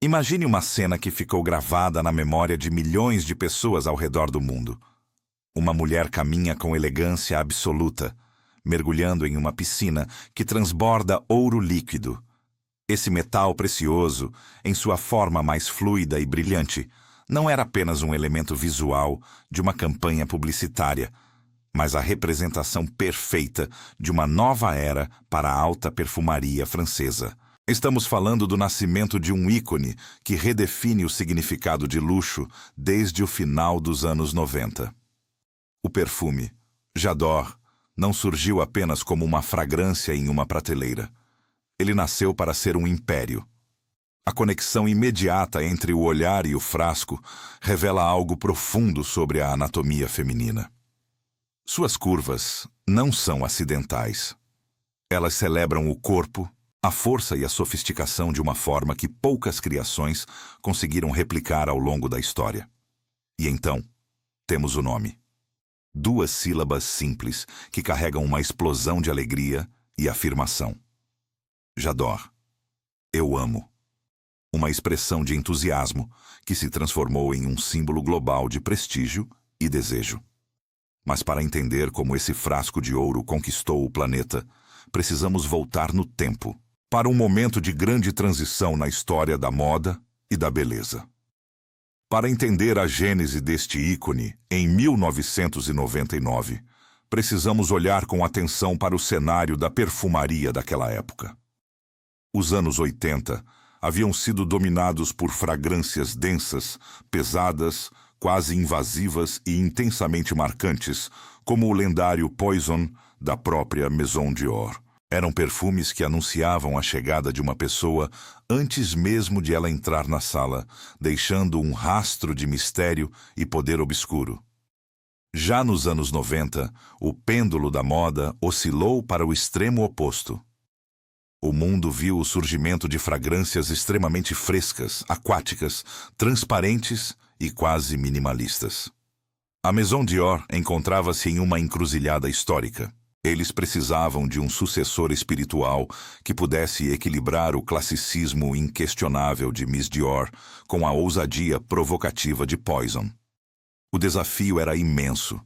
Imagine uma cena que ficou gravada na memória de milhões de pessoas ao redor do mundo. Uma mulher caminha com elegância absoluta, mergulhando em uma piscina que transborda ouro líquido. Esse metal precioso, em sua forma mais fluida e brilhante, não era apenas um elemento visual de uma campanha publicitária, mas a representação perfeita de uma nova era para a alta perfumaria francesa. Estamos falando do nascimento de um ícone que redefine o significado de luxo desde o final dos anos 90. O perfume, J'adore, não surgiu apenas como uma fragrância em uma prateleira. Ele nasceu para ser um império. A conexão imediata entre o olhar e o frasco revela algo profundo sobre a anatomia feminina. Suas curvas não são acidentais. Elas celebram o corpo, a força e a sofisticação de uma forma que poucas criações conseguiram replicar ao longo da história. E então, temos o nome. 2 sílabas simples que carregam uma explosão de alegria e afirmação. J'adore. Eu amo. Uma expressão de entusiasmo que se transformou em um símbolo global de prestígio e desejo. Mas para entender como esse frasco de ouro conquistou o planeta, precisamos voltar no tempo, para um momento de grande transição na história da moda e da beleza. Para entender a gênese deste ícone, em 1999, precisamos olhar com atenção para o cenário da perfumaria daquela época. Os anos 80 haviam sido dominados por fragrâncias densas, pesadas, quase invasivas e intensamente marcantes, como o lendário Poison da própria Maison Dior. Eram perfumes que anunciavam a chegada de uma pessoa antes mesmo de ela entrar na sala, deixando um rastro de mistério e poder obscuro. Já nos anos 90, o pêndulo da moda oscilou para o extremo oposto. O mundo viu o surgimento de fragrâncias extremamente frescas, aquáticas, transparentes e quase minimalistas. A Maison Dior encontrava-se em uma encruzilhada histórica. Eles precisavam de um sucessor espiritual que pudesse equilibrar o classicismo inquestionável de Miss Dior com a ousadia provocativa de Poison. O desafio era imenso.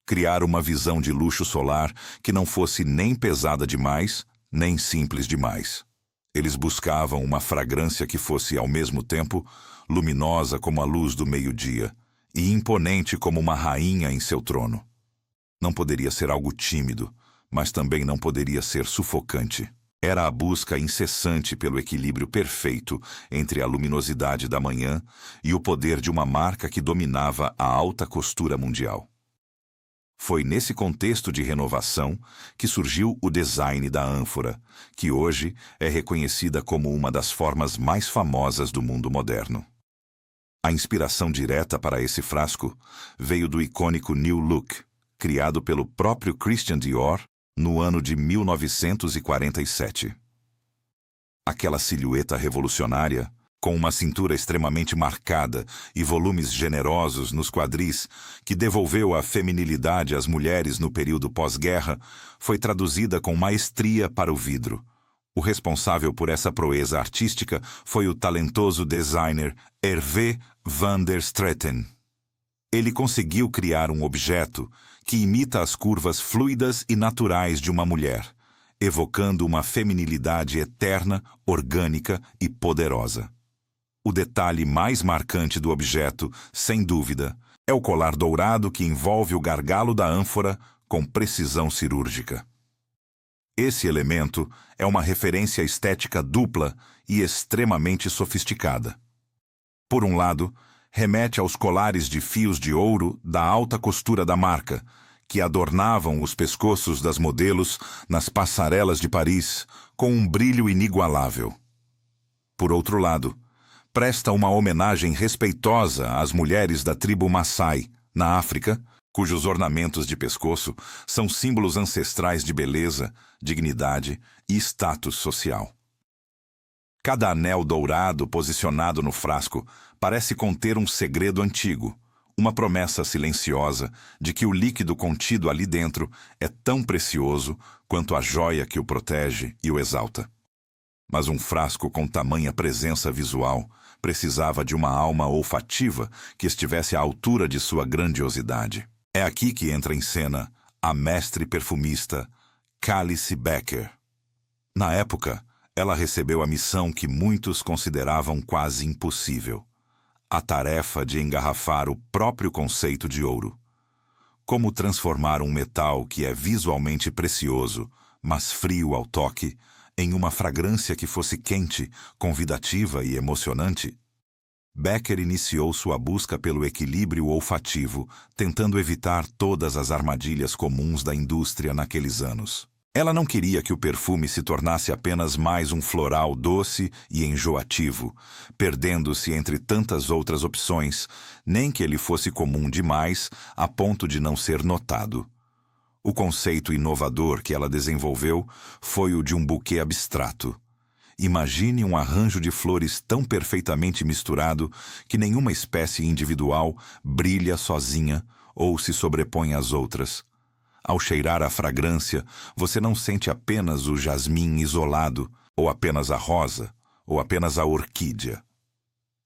Criar uma visão de luxo solar que não fosse nem pesada demais, nem simples demais. Eles buscavam uma fragrância que fosse, ao mesmo tempo, luminosa como a luz do meio-dia e imponente como uma rainha em seu trono. Não poderia ser algo tímido, mas também não poderia ser sufocante. Era a busca incessante pelo equilíbrio perfeito entre a luminosidade da manhã e o poder de uma marca que dominava a alta costura mundial. Foi nesse contexto de renovação que surgiu o design da ânfora, que hoje é reconhecida como uma das formas mais famosas do mundo moderno. A inspiração direta para esse frasco veio do icônico New Look, criado pelo próprio Christian Dior no ano de 1947. Aquela silhueta revolucionária, com uma cintura extremamente marcada e volumes generosos nos quadris, que devolveu a feminilidade às mulheres no período pós-guerra, foi traduzida com maestria para o vidro. O responsável por essa proeza artística foi o talentoso designer Hervé van der Straeten. Ele conseguiu criar um objeto que imita as curvas fluidas e naturais de uma mulher, evocando uma feminilidade eterna, orgânica e poderosa. O detalhe mais marcante do objeto, sem dúvida, é o colar dourado que envolve o gargalo da ânfora com precisão cirúrgica. Esse elemento é uma referência estética dupla e extremamente sofisticada. Por um lado, remete aos colares de fios de ouro da alta costura da marca, que adornavam os pescoços das modelos nas passarelas de Paris com um brilho inigualável. Por outro lado, presta uma homenagem respeitosa às mulheres da tribo Maasai, na África, cujos ornamentos de pescoço são símbolos ancestrais de beleza, dignidade e status social. Cada anel dourado posicionado no frasco parece conter um segredo antigo, uma promessa silenciosa de que o líquido contido ali dentro é tão precioso quanto a joia que o protege e o exalta. Mas um frasco com tamanha presença visual precisava de uma alma olfativa que estivesse à altura de sua grandiosidade. É aqui que entra em cena a mestre perfumista Calice Becker. Na época, ela recebeu a missão que muitos consideravam quase impossível: a tarefa de engarrafar o próprio conceito de ouro. Como transformar um metal que é visualmente precioso, mas frio ao toque, em uma fragrância que fosse quente, convidativa e emocionante? Becker iniciou sua busca pelo equilíbrio olfativo, tentando evitar todas as armadilhas comuns da indústria naqueles anos. Ela não queria que o perfume se tornasse apenas mais um floral doce e enjoativo, perdendo-se entre tantas outras opções, nem que ele fosse comum demais a ponto de não ser notado. O conceito inovador que ela desenvolveu foi o de um buquê abstrato. Imagine um arranjo de flores tão perfeitamente misturado que nenhuma espécie individual brilha sozinha ou se sobrepõe às outras. Ao cheirar a fragrância, você não sente apenas o jasmim isolado, ou apenas a rosa, ou apenas a orquídea.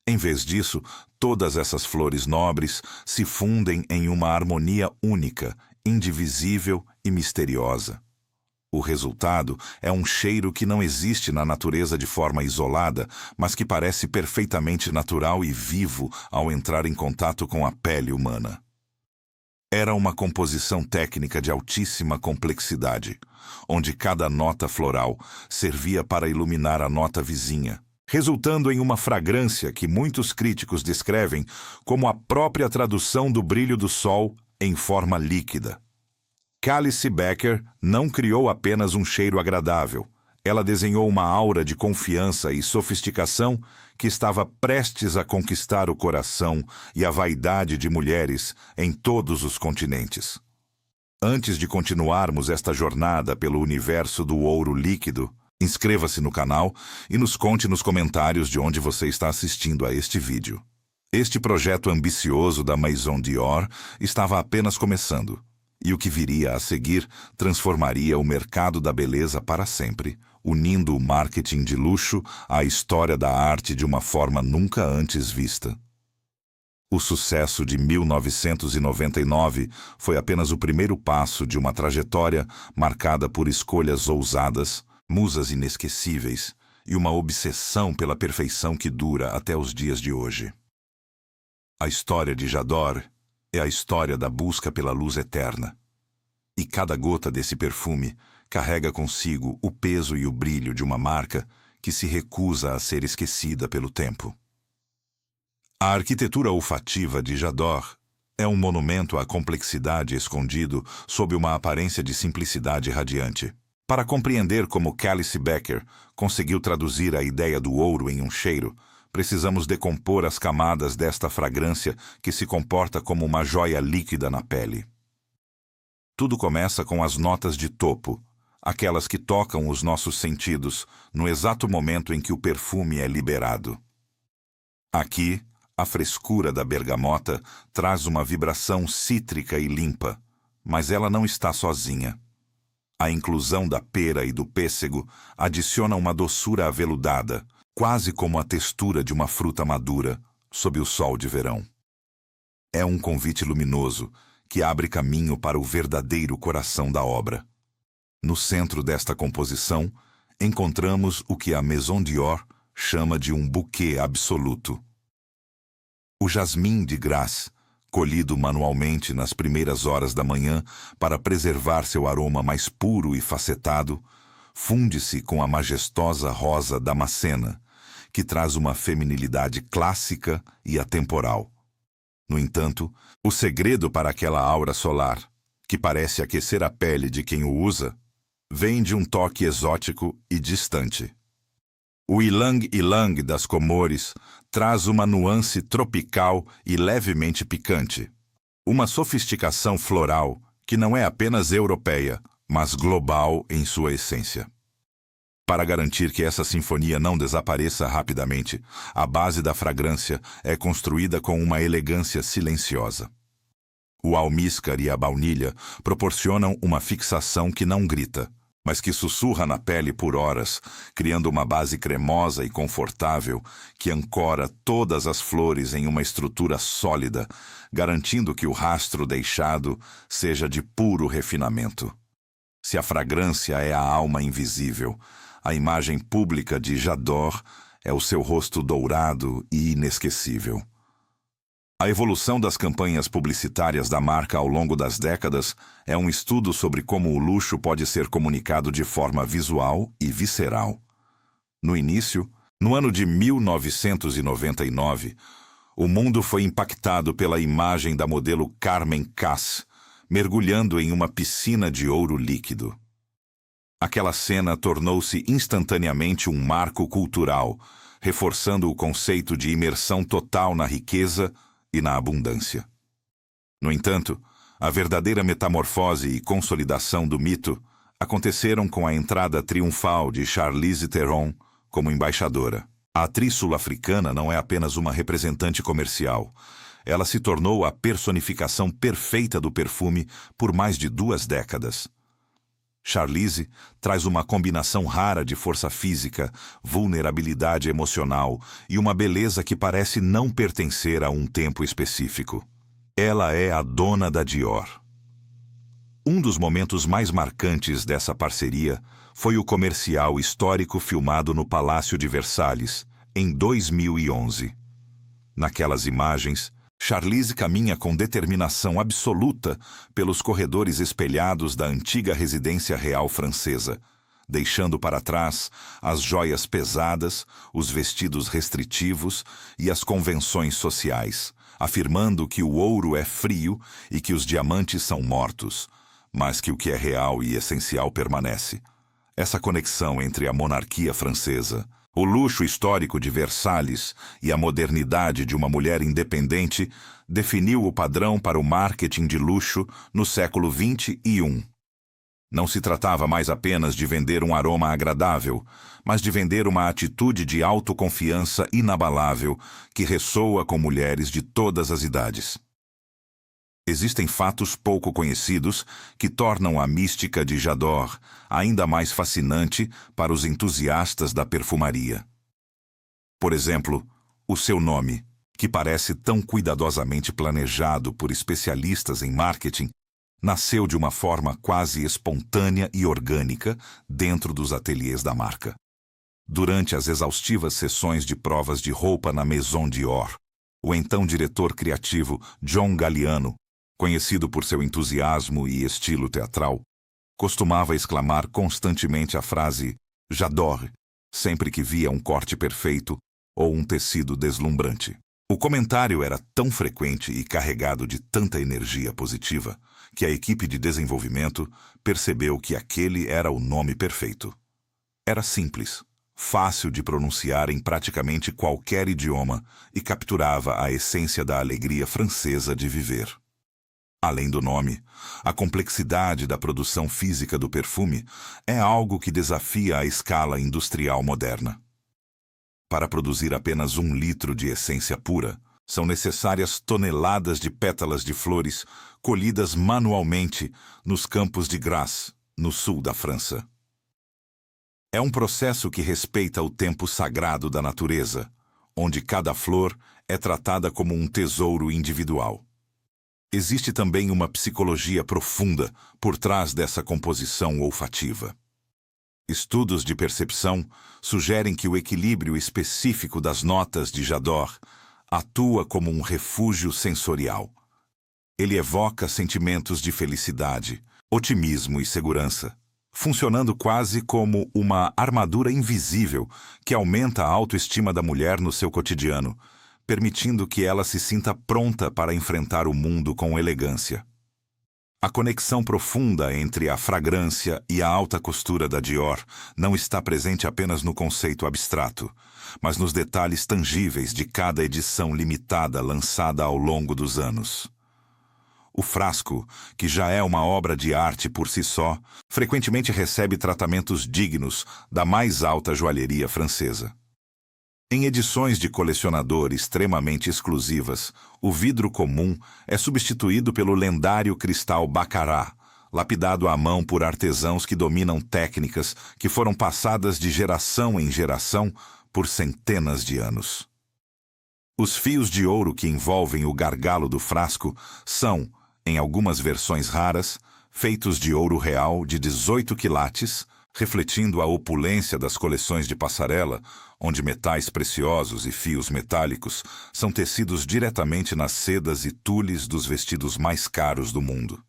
Em vez disso, todas essas flores nobres se fundem em uma harmonia única, indivisível e misteriosa. O resultado é um cheiro que não existe na natureza de forma isolada, mas que parece perfeitamente natural e vivo ao entrar em contato com a pele humana. Era uma composição técnica de altíssima complexidade, onde cada nota floral servia para iluminar a nota vizinha, resultando em uma fragrância que muitos críticos descrevem como a própria tradução do brilho do sol em forma líquida. Calice Becker não criou apenas um cheiro agradável. Ela desenhou uma aura de confiança e sofisticação que estava prestes a conquistar o coração e a vaidade de mulheres em todos os continentes. Antes de continuarmos esta jornada pelo universo do ouro líquido, inscreva-se no canal e nos conte nos comentários de onde você está assistindo a este vídeo. Este projeto ambicioso da Maison Dior estava apenas começando. E o que viria a seguir transformaria o mercado da beleza para sempre, unindo o marketing de luxo à história da arte de uma forma nunca antes vista. O sucesso de 1999 foi apenas o primeiro passo de uma trajetória marcada por escolhas ousadas, musas inesquecíveis e uma obsessão pela perfeição que dura até os dias de hoje. A história de J'adore é a história da busca pela luz eterna. E cada gota desse perfume carrega consigo o peso e o brilho de uma marca que se recusa a ser esquecida pelo tempo. A arquitetura olfativa de J'adore é um monumento à complexidade escondido sob uma aparência de simplicidade radiante. Para compreender como Calice Becker conseguiu traduzir a ideia do ouro em um cheiro, precisamos decompor as camadas desta fragrância que se comporta como uma joia líquida na pele. Tudo começa com as notas de topo, aquelas que tocam os nossos sentidos no exato momento em que o perfume é liberado. Aqui, a frescura da bergamota traz uma vibração cítrica e limpa, mas ela não está sozinha. A inclusão da pera e do pêssego adiciona uma doçura aveludada, quase como a textura de uma fruta madura, sob o sol de verão. É um convite luminoso que abre caminho para o verdadeiro coração da obra. No centro desta composição, encontramos o que a Maison Dior chama de um buquê absoluto. O jasmim de Grasse, colhido manualmente nas primeiras horas da manhã para preservar seu aroma mais puro e facetado, funde-se com a majestosa rosa damascena, que traz uma feminilidade clássica e atemporal. No entanto, o segredo para aquela aura solar, que parece aquecer a pele de quem o usa, vem de um toque exótico e distante. O Ylang Ylang das Comores traz uma nuance tropical e levemente picante. Uma sofisticação floral que não é apenas europeia, mas global em sua essência. Para garantir que essa sinfonia não desapareça rapidamente, a base da fragrância é construída com uma elegância silenciosa. O almíscar e a baunilha proporcionam uma fixação que não grita, mas que sussurra na pele por horas, criando uma base cremosa e confortável que ancora todas as flores em uma estrutura sólida, garantindo que o rastro deixado seja de puro refinamento. Se a fragrância é a alma invisível, a imagem pública de J'adore é o seu rosto dourado e inesquecível. A evolução das campanhas publicitárias da marca ao longo das décadas é um estudo sobre como o luxo pode ser comunicado de forma visual e visceral. No início, no ano de 1999, o mundo foi impactado pela imagem da modelo Carmen Cass, mergulhando em uma piscina de ouro líquido. Aquela cena tornou-se instantaneamente um marco cultural, reforçando o conceito de imersão total na riqueza e na abundância. No entanto, a verdadeira metamorfose e consolidação do mito aconteceram com a entrada triunfal de Charlize Theron como embaixadora. A atriz sul-africana não é apenas uma representante comercial. Ela se tornou a personificação perfeita do perfume por mais de 2 décadas. Charlize traz uma combinação rara de força física, vulnerabilidade emocional e uma beleza que parece não pertencer a um tempo específico. Ela é a dona da Dior. Um dos momentos mais marcantes dessa parceria foi o comercial histórico filmado no Palácio de Versalhes, em 2011. Naquelas imagens, Charlize caminha com determinação absoluta pelos corredores espelhados da antiga residência real francesa, deixando para trás as joias pesadas, os vestidos restritivos e as convenções sociais, afirmando que o ouro é frio e que os diamantes são mortos, mas que o que é real e essencial permanece. Essa conexão entre a monarquia francesa, o luxo histórico de Versalhes e a modernidade de uma mulher independente definiu o padrão para o marketing de luxo no século XXI. Não se tratava mais apenas de vender um aroma agradável, mas de vender uma atitude de autoconfiança inabalável que ressoa com mulheres de todas as idades. Existem fatos pouco conhecidos que tornam a mística de J'adore ainda mais fascinante para os entusiastas da perfumaria. Por exemplo, o seu nome, que parece tão cuidadosamente planejado por especialistas em marketing, nasceu de uma forma quase espontânea e orgânica dentro dos ateliês da marca. Durante as exaustivas sessões de provas de roupa na Maison Dior, o então diretor criativo John Galliano, conhecido por seu entusiasmo e estilo teatral, costumava exclamar constantemente a frase «J'adore» sempre que via um corte perfeito ou um tecido deslumbrante. O comentário era tão frequente e carregado de tanta energia positiva que a equipe de desenvolvimento percebeu que aquele era o nome perfeito. Era simples, fácil de pronunciar em praticamente qualquer idioma e capturava a essência da alegria francesa de viver. Além do nome, a complexidade da produção física do perfume é algo que desafia a escala industrial moderna. Para produzir apenas 1 litro de essência pura, são necessárias toneladas de pétalas de flores colhidas manualmente nos campos de Grasse, no sul da França. É um processo que respeita o tempo sagrado da natureza, onde cada flor é tratada como um tesouro individual. Existe também uma psicologia profunda por trás dessa composição olfativa. Estudos de percepção sugerem que o equilíbrio específico das notas de J'adore atua como um refúgio sensorial. Ele evoca sentimentos de felicidade, otimismo e segurança, funcionando quase como uma armadura invisível que aumenta a autoestima da mulher no seu cotidiano, permitindo que ela se sinta pronta para enfrentar o mundo com elegância. A conexão profunda entre a fragrância e a alta costura da Dior não está presente apenas no conceito abstrato, mas nos detalhes tangíveis de cada edição limitada lançada ao longo dos anos. O frasco, que já é uma obra de arte por si só, frequentemente recebe tratamentos dignos da mais alta joalheria francesa. Em edições de colecionador extremamente exclusivas, o vidro comum é substituído pelo lendário cristal Baccarat, lapidado à mão por artesãos que dominam técnicas que foram passadas de geração em geração por centenas de anos. Os fios de ouro que envolvem o gargalo do frasco são, em algumas versões raras, feitos de ouro real de 18 quilates, refletindo a opulência das coleções de passarela, onde metais preciosos e fios metálicos são tecidos diretamente nas sedas e tules dos vestidos mais caros do mundo.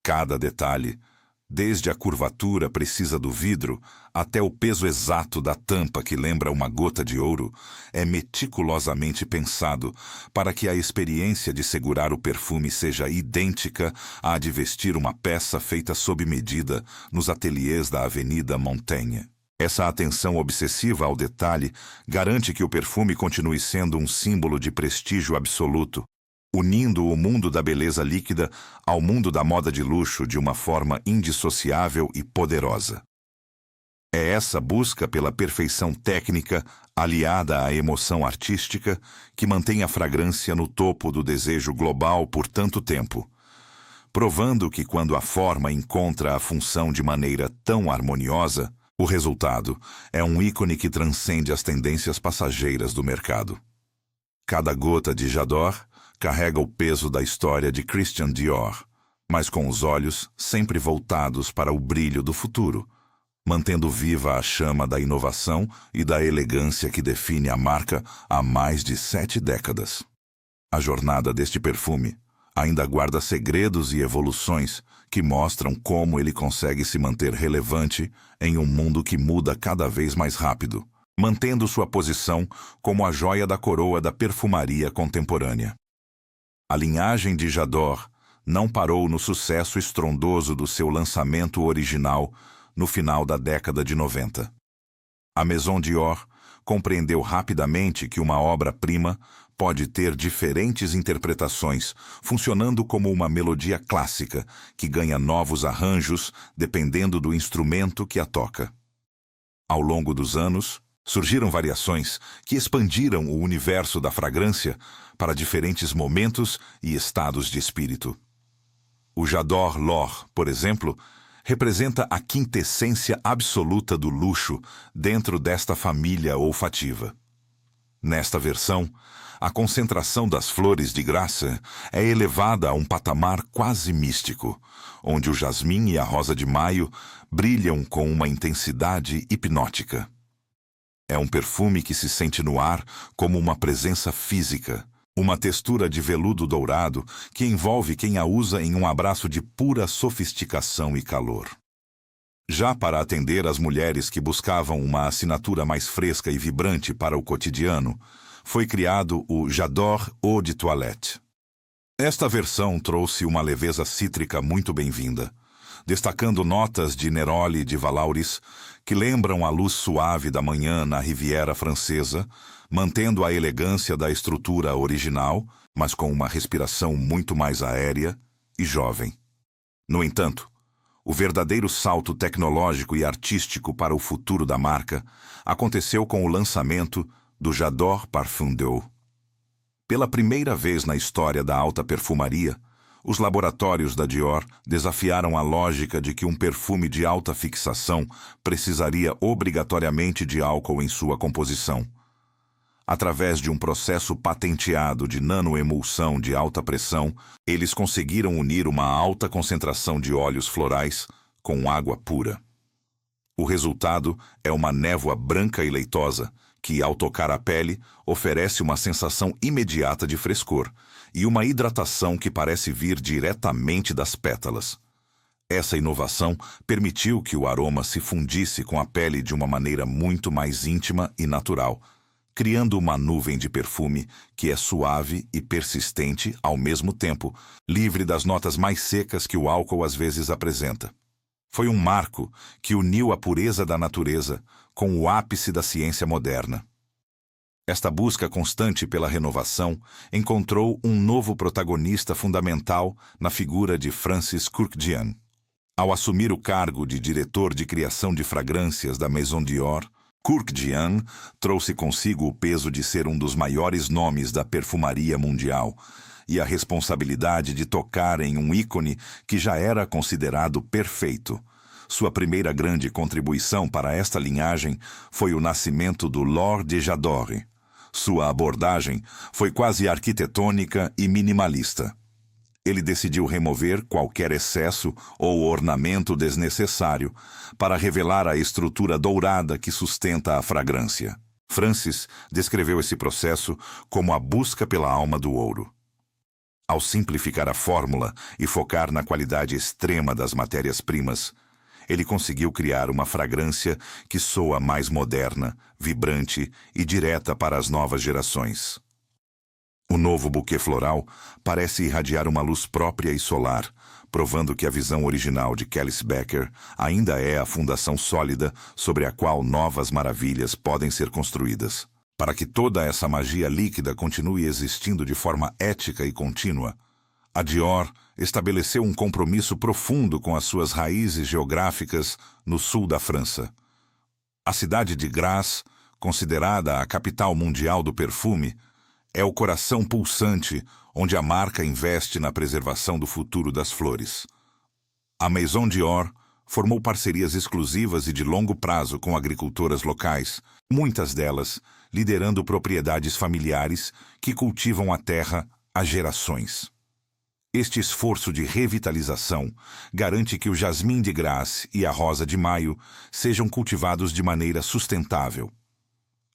Cada detalhe, desde a curvatura precisa do vidro até o peso exato da tampa que lembra uma gota de ouro, é meticulosamente pensado para que a experiência de segurar o perfume seja idêntica à de vestir uma peça feita sob medida nos ateliês da Avenida Montaigne. Essa atenção obsessiva ao detalhe garante que o perfume continue sendo um símbolo de prestígio absoluto, unindo o mundo da beleza líquida ao mundo da moda de luxo de uma forma indissociável e poderosa. É essa busca pela perfeição técnica, aliada à emoção artística, que mantém a fragrância no topo do desejo global por tanto tempo, provando que quando a forma encontra a função de maneira tão harmoniosa, o resultado é um ícone que transcende as tendências passageiras do mercado. Cada gota de J'adore carrega o peso da história de Christian Dior, mas com os olhos sempre voltados para o brilho do futuro, mantendo viva a chama da inovação e da elegância que define a marca há mais de 7 décadas. A jornada deste perfume ainda guarda segredos e evoluções que mostram como ele consegue se manter relevante em um mundo que muda cada vez mais rápido, mantendo sua posição como a joia da coroa da perfumaria contemporânea. A linhagem de J'adore não parou no sucesso estrondoso do seu lançamento original no final da década de 90. A Maison Dior compreendeu rapidamente que uma obra-prima pode ter diferentes interpretações, funcionando como uma melodia clássica que ganha novos arranjos dependendo do instrumento que a toca. Ao longo dos anos, surgiram variações que expandiram o universo da fragrância para diferentes momentos e estados de espírito. O J'adore L'Or, por exemplo, representa a quintessência absoluta do luxo dentro desta família olfativa. Nesta versão, a concentração das flores de graça é elevada a um patamar quase místico, onde o jasmim e a rosa de maio brilham com uma intensidade hipnótica. É um perfume que se sente no ar como uma presença física, uma textura de veludo dourado que envolve quem a usa em um abraço de pura sofisticação e calor. Já para atender as mulheres que buscavam uma assinatura mais fresca e vibrante para o cotidiano, foi criado o J'adore Eau de Toilette. Esta versão trouxe uma leveza cítrica muito bem-vinda, destacando notas de Neroli e de Valauris que lembram a luz suave da manhã na Riviera Francesa, mantendo a elegância da estrutura original, mas com uma respiração muito mais aérea e jovem. No entanto, o verdadeiro salto tecnológico e artístico para o futuro da marca aconteceu com o lançamento do J'adore Parfum d'Eau. Pela primeira vez na história da alta perfumaria, os laboratórios da Dior desafiaram a lógica de que um perfume de alta fixação precisaria obrigatoriamente de álcool em sua composição. Através de um processo patenteado de nanoemulsão de alta pressão, eles conseguiram unir uma alta concentração de óleos florais com água pura. O resultado é uma névoa branca e leitosa que, ao tocar a pele, oferece uma sensação imediata de frescor e uma hidratação que parece vir diretamente das pétalas. Essa inovação permitiu que o aroma se fundisse com a pele de uma maneira muito mais íntima e natural, criando uma nuvem de perfume que é suave e persistente ao mesmo tempo, livre das notas mais secas que o álcool às vezes apresenta. Foi um marco que uniu a pureza da natureza com o ápice da ciência moderna. Esta busca constante pela renovação encontrou um novo protagonista fundamental na figura de Francis Kurkdjian. Ao assumir o cargo de diretor de criação de fragrâncias da Maison Dior, Kurkdjian trouxe consigo o peso de ser um dos maiores nomes da perfumaria mundial e a responsabilidade de tocar em um ícone que já era considerado perfeito. Sua primeira grande contribuição para esta linhagem foi o nascimento do Lore de J'adore. Sua abordagem foi quase arquitetônica e minimalista. Ele decidiu remover qualquer excesso ou ornamento desnecessário para revelar a estrutura dourada que sustenta a fragrância. Francis descreveu esse processo como a busca pela alma do ouro. Ao simplificar a fórmula e focar na qualidade extrema das matérias-primas, ele conseguiu criar uma fragrância que soa mais moderna, vibrante e direta para as novas gerações. O novo buquê floral parece irradiar uma luz própria e solar, provando que a visão original de Kelly Becker ainda é a fundação sólida sobre a qual novas maravilhas podem ser construídas. Para que toda essa magia líquida continue existindo de forma ética e contínua, a Dior estabeleceu um compromisso profundo com as suas raízes geográficas no sul da França. A cidade de Grasse, considerada a capital mundial do perfume, é o coração pulsante onde a marca investe na preservação do futuro das flores. A Maison Dior formou parcerias exclusivas e de longo prazo com agricultoras locais, muitas delas liderando propriedades familiares que cultivam a terra há gerações. Este esforço de revitalização garante que o jasmim de Grasse e a rosa de maio sejam cultivados de maneira sustentável.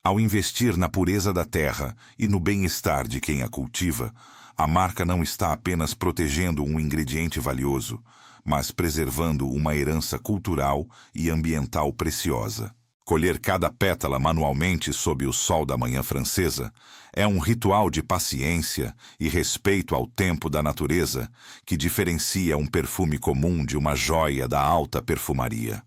Ao investir na pureza da terra e no bem-estar de quem a cultiva, a marca não está apenas protegendo um ingrediente valioso, mas preservando uma herança cultural e ambiental preciosa. Colher cada pétala manualmente sob o sol da manhã francesa é um ritual de paciência e respeito ao tempo da natureza que diferencia um perfume comum de uma joia da alta perfumaria.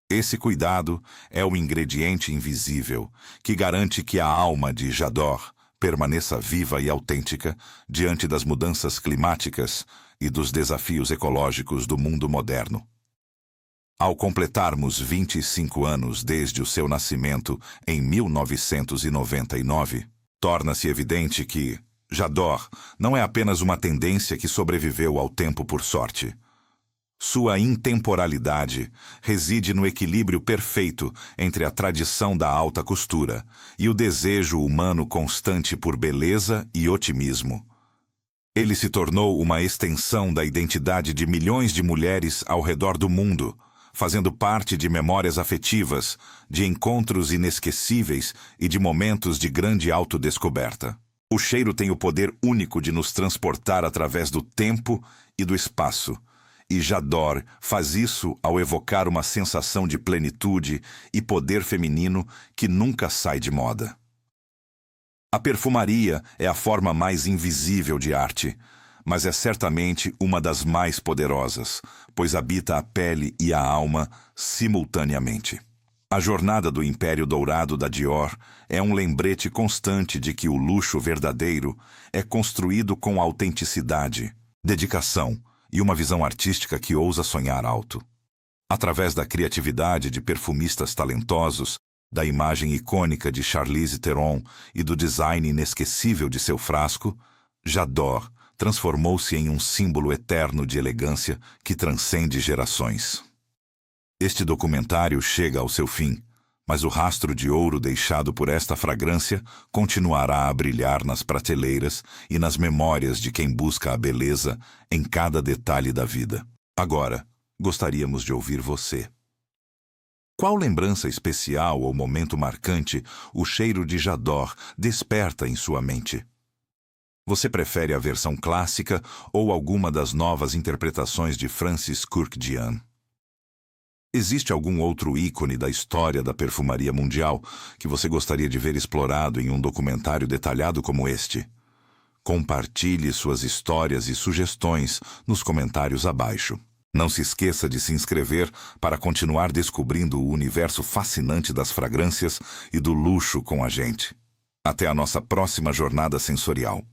Esse cuidado é o ingrediente invisível que garante que a alma de J'adore permaneça viva e autêntica diante das mudanças climáticas e dos desafios ecológicos do mundo moderno. Ao completarmos 25 anos desde o seu nascimento em 1999, torna-se evidente que J'adore não é apenas uma tendência que sobreviveu ao tempo por sorte. Sua intemporalidade reside no equilíbrio perfeito entre a tradição da alta costura e o desejo humano constante por beleza e otimismo. Ele se tornou uma extensão da identidade de milhões de mulheres ao redor do mundo, fazendo parte de memórias afetivas, de encontros inesquecíveis e de momentos de grande autodescoberta. O cheiro tem o poder único de nos transportar através do tempo e do espaço, e J'adore faz isso ao evocar uma sensação de plenitude e poder feminino que nunca sai de moda. A perfumaria é a forma mais invisível de arte, mas é certamente uma das mais poderosas, pois habita a pele e a alma simultaneamente. A jornada do Império Dourado da Dior é um lembrete constante de que o luxo verdadeiro é construído com autenticidade, dedicação e uma visão artística que ousa sonhar alto. Através da criatividade de perfumistas talentosos, da imagem icônica de Charlize Theron e do design inesquecível de seu frasco, J'adore transformou-se em um símbolo eterno de elegância que transcende gerações. Este documentário chega ao seu fim, mas o rastro de ouro deixado por esta fragrância continuará a brilhar nas prateleiras e nas memórias de quem busca a beleza em cada detalhe da vida. Agora, gostaríamos de ouvir você. Qual lembrança especial ou momento marcante o cheiro de J'adore desperta em sua mente? Você prefere a versão clássica ou alguma das novas interpretações de Francis Kurkdjian? Existe algum outro ícone da história da perfumaria mundial que você gostaria de ver explorado em um documentário detalhado como este? Compartilhe suas histórias e sugestões nos comentários abaixo. Não se esqueça de se inscrever para continuar descobrindo o universo fascinante das fragrâncias e do luxo com a gente. Até a nossa próxima jornada sensorial.